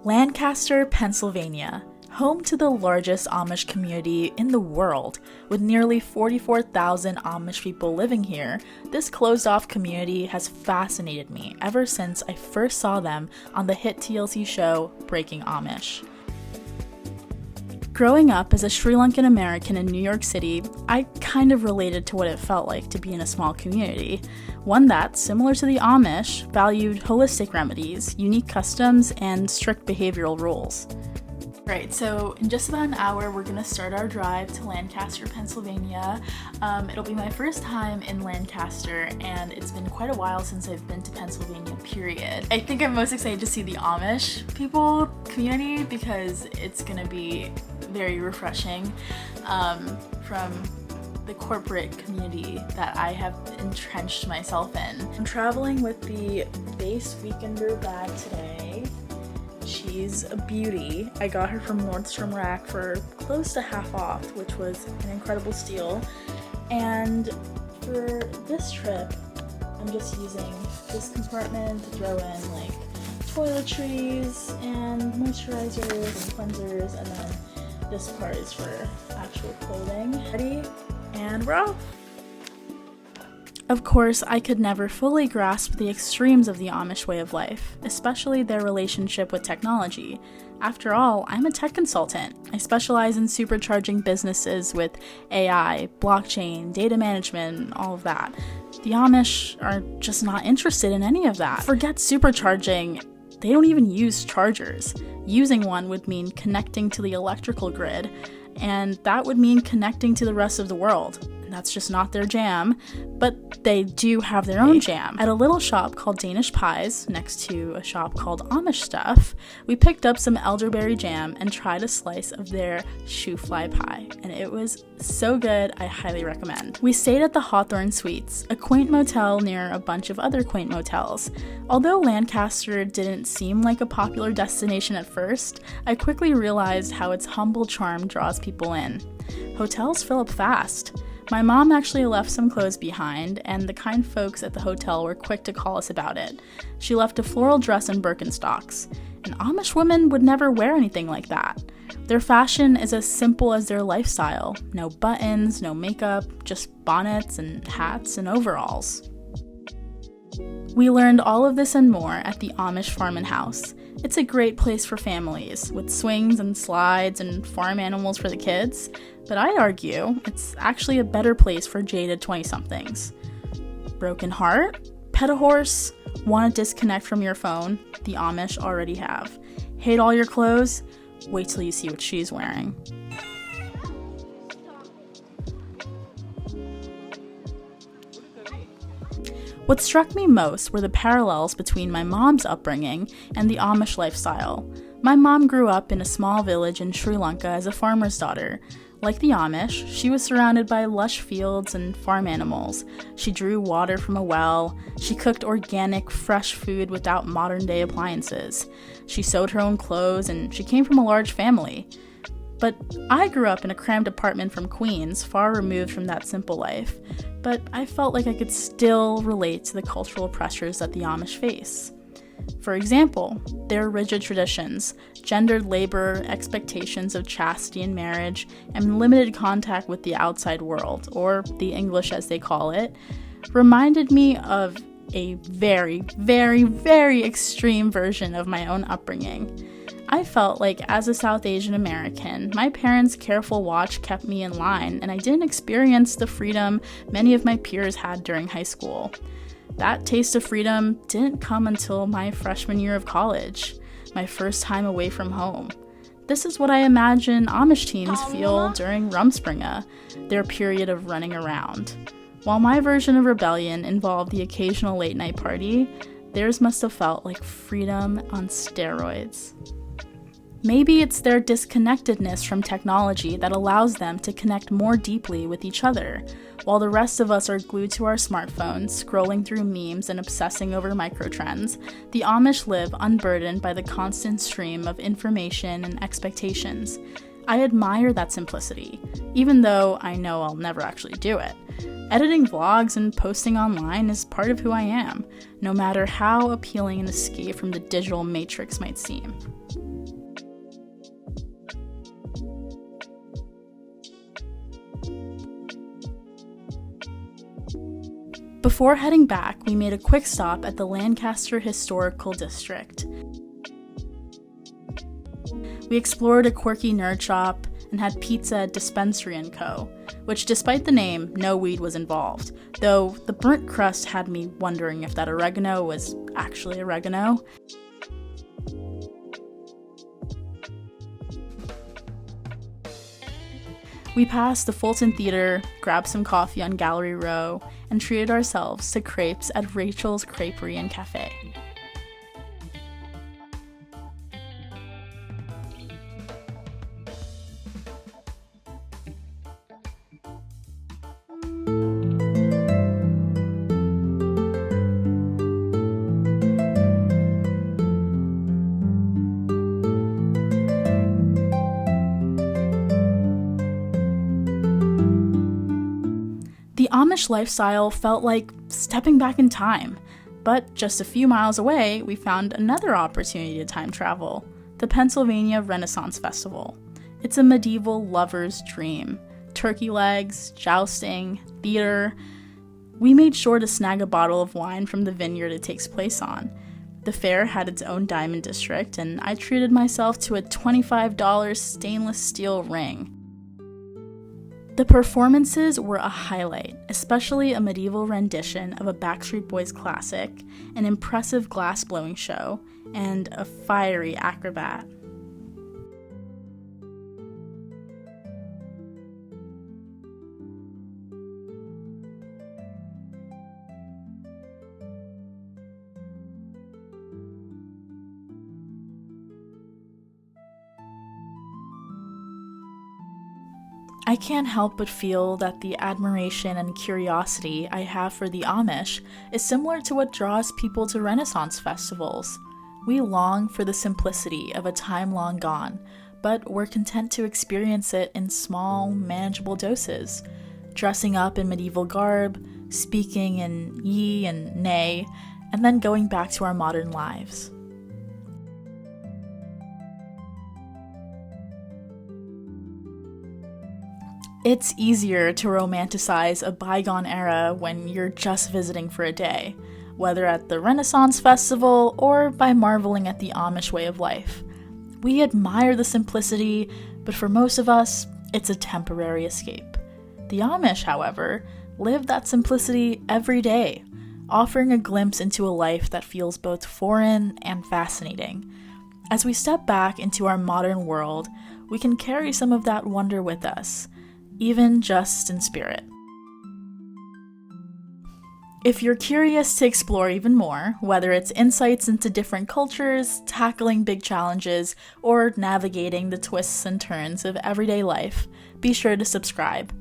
Lancaster, Pennsylvania, home to the largest Amish community in the world. With nearly 44,000 Amish people living here, this closed-off community has fascinated me ever since I first saw them on the hit TLC show Breaking Amish. Growing up as a Sri Lankan American in New York City, I kind of related to what it felt like to be in a small community, one that, similar to the Amish, valued holistic remedies, unique customs, and strict behavioral rules. Right, so in just about an hour, we're going to start our drive to Lancaster, Pennsylvania. It'll be my first time in Lancaster, and it's been quite a while since I've been to Pennsylvania, period. I think I'm most excited to see the Amish people community because it's going to be very refreshing from the corporate community that I have entrenched myself in. I'm traveling with the Base Weekender bag today. She's a beauty. I got her from Nordstrom Rack for close to half off, which was an incredible steal. And for this trip, I'm just using this compartment to throw in like toiletries and moisturizers and cleansers, and then this part is for actual clothing. Ready? And we're off! Of course, I could never fully grasp the extremes of the Amish way of life, especially their relationship with technology. After all, I'm a tech consultant. I specialize in supercharging businesses with AI, blockchain, data management, all of that. The Amish are just not interested in any of that. Forget supercharging. They don't even use chargers. Using one would mean connecting to the electrical grid, and that would mean connecting to the rest of the world. That's just not their jam, but they do have their own jam. At a little shop called Danish Pies, next to a shop called Amish Stuff, we picked up some elderberry jam and tried a slice of their shoe fly pie, and it was so good, I highly recommend. We stayed at the Hawthorne Suites, a quaint motel near a bunch of other quaint motels. Although Lancaster didn't seem like a popular destination at first, I quickly realized how its humble charm draws people in. Hotels fill up fast. My mom actually left some clothes behind, and the kind folks at the hotel were quick to call us about it. She left a floral dress and Birkenstocks. And Amish women would never wear anything like that. Their fashion is as simple as their lifestyle. No buttons, no makeup, just bonnets and hats and overalls. We learned all of this and more at the Amish Farm and House. It's a great place for families, with swings and slides and farm animals for the kids, but I'd argue it's actually a better place for jaded 20-somethings. Broken heart? Pet a horse? Want to disconnect from your phone? The Amish already have. Hate all your clothes? Wait till you see what she's wearing. What struck me most were the parallels between my mom's upbringing and the Amish lifestyle. My mom grew up in a small village in Sri Lanka as a farmer's daughter. Like the Amish, she was surrounded by lush fields and farm animals. She drew water from a well. She cooked organic, fresh food without modern-day appliances. She sewed her own clothes, and she came from a large family. But I grew up in a cramped apartment from Queens, far removed from that simple life. But I felt like I could still relate to the cultural pressures that the Amish face. For example, their rigid traditions, gendered labor, expectations of chastity in marriage, and limited contact with the outside world, or the English as they call it, reminded me of a very, very, very extreme version of my own upbringing. I felt like, as a South Asian American, my parents' careful watch kept me in line, and I didn't experience the freedom many of my peers had during high school. That taste of freedom didn't come until my freshman year of college, my first time away from home. This is what I imagine Amish teens feel during Rumspringa, their period of running around. While my version of rebellion involved the occasional late-night party, theirs must have felt like freedom on steroids. Maybe it's their disconnectedness from technology that allows them to connect more deeply with each other, while the rest of us are glued to our smartphones, scrolling through memes and obsessing over microtrends. The Amish live unburdened by the constant stream of information and expectations. I admire that simplicity, even though I know I'll never actually do it. Editing vlogs and posting online is part of who I am, no matter how appealing an escape from the digital matrix might seem. Before heading back, we made a quick stop at the Lancaster Historical District. We explored a quirky nerd shop and had pizza at Dispensary & Co., which despite the name, no weed was involved, though the burnt crust had me wondering if that oregano was actually oregano. We passed the Fulton Theater, grabbed some coffee on Gallery Row, and treated ourselves to crepes at Rachel's Creperie and Cafe. The Amish lifestyle felt like stepping back in time, but just a few miles away, we found another opportunity to time travel, the Pennsylvania Renaissance Festival. It's a medieval lover's dream. Turkey legs, jousting, theater. We made sure to snag a bottle of wine from the vineyard it takes place on. The fair had its own diamond district, and I treated myself to a $25 stainless steel ring. The performances were a highlight, especially a medieval rendition of a Backstreet Boys classic, an impressive glass-blowing show, and a fiery acrobat. I can't help but feel that the admiration and curiosity I have for the Amish is similar to what draws people to Renaissance festivals. We long for the simplicity of a time long gone, but we're content to experience it in small, manageable doses, dressing up in medieval garb, speaking in ye and nay, and then going back to our modern lives. It's easier to romanticize a bygone era when you're just visiting for a day, whether at the Renaissance Festival or by marveling at the Amish way of life. We admire the simplicity, but for most of us, it's a temporary escape. The Amish, however, live that simplicity every day, offering a glimpse into a life that feels both foreign and fascinating. As we step back into our modern world, we can carry some of that wonder with us, even just in spirit. If you're curious to explore even more, whether it's insights into different cultures, tackling big challenges, or navigating the twists and turns of everyday life, be sure to subscribe.